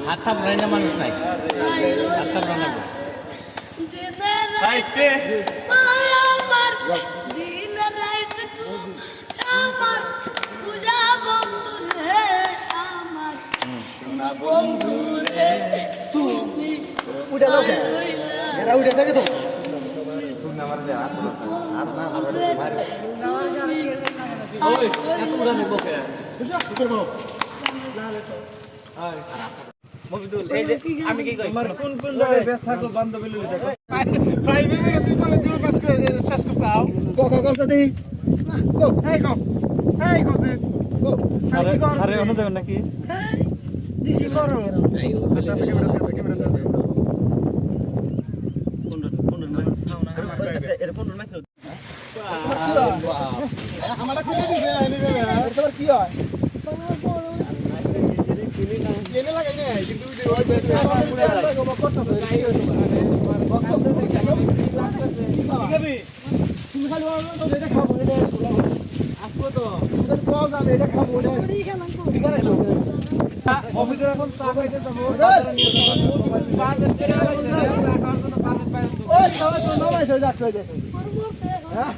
হাত থাপড়াই না মানুষ নাই, হাত থাপড়া লাগবে। বন্ধুরে তুমি উঠে যাও, এরা উঠে থাকে তো আমি কি করি কোন কোন জায়গায় ব্যস্ত থাকো বান্ধবী লুলি দেখো প্রাইভে মেরে তুই কলেজে পাস করে শেষ করছাও কো কো করছ দেখি কো এই কসে কো কি কর আরে অন্য যাবেন নাকি কি করো আচ্ছা আচ্ছা ক্যামেরাতে আছে আমারা খুলে দিছে আইনি যাবে তোমার কি হয় কেনে লাগাই না কিন্তু ওই বেশি আমার করতেছে তুমি খালি এটা খাবো এটা আসবো তো পাওয়া যাবে এটা খাবো এটা ঠিক আছে অফিসে এখন চা খাইতে যাবো বাজার করে ওই সবাই তো নবাই হয়ে যাচ্ছে হ্যাঁ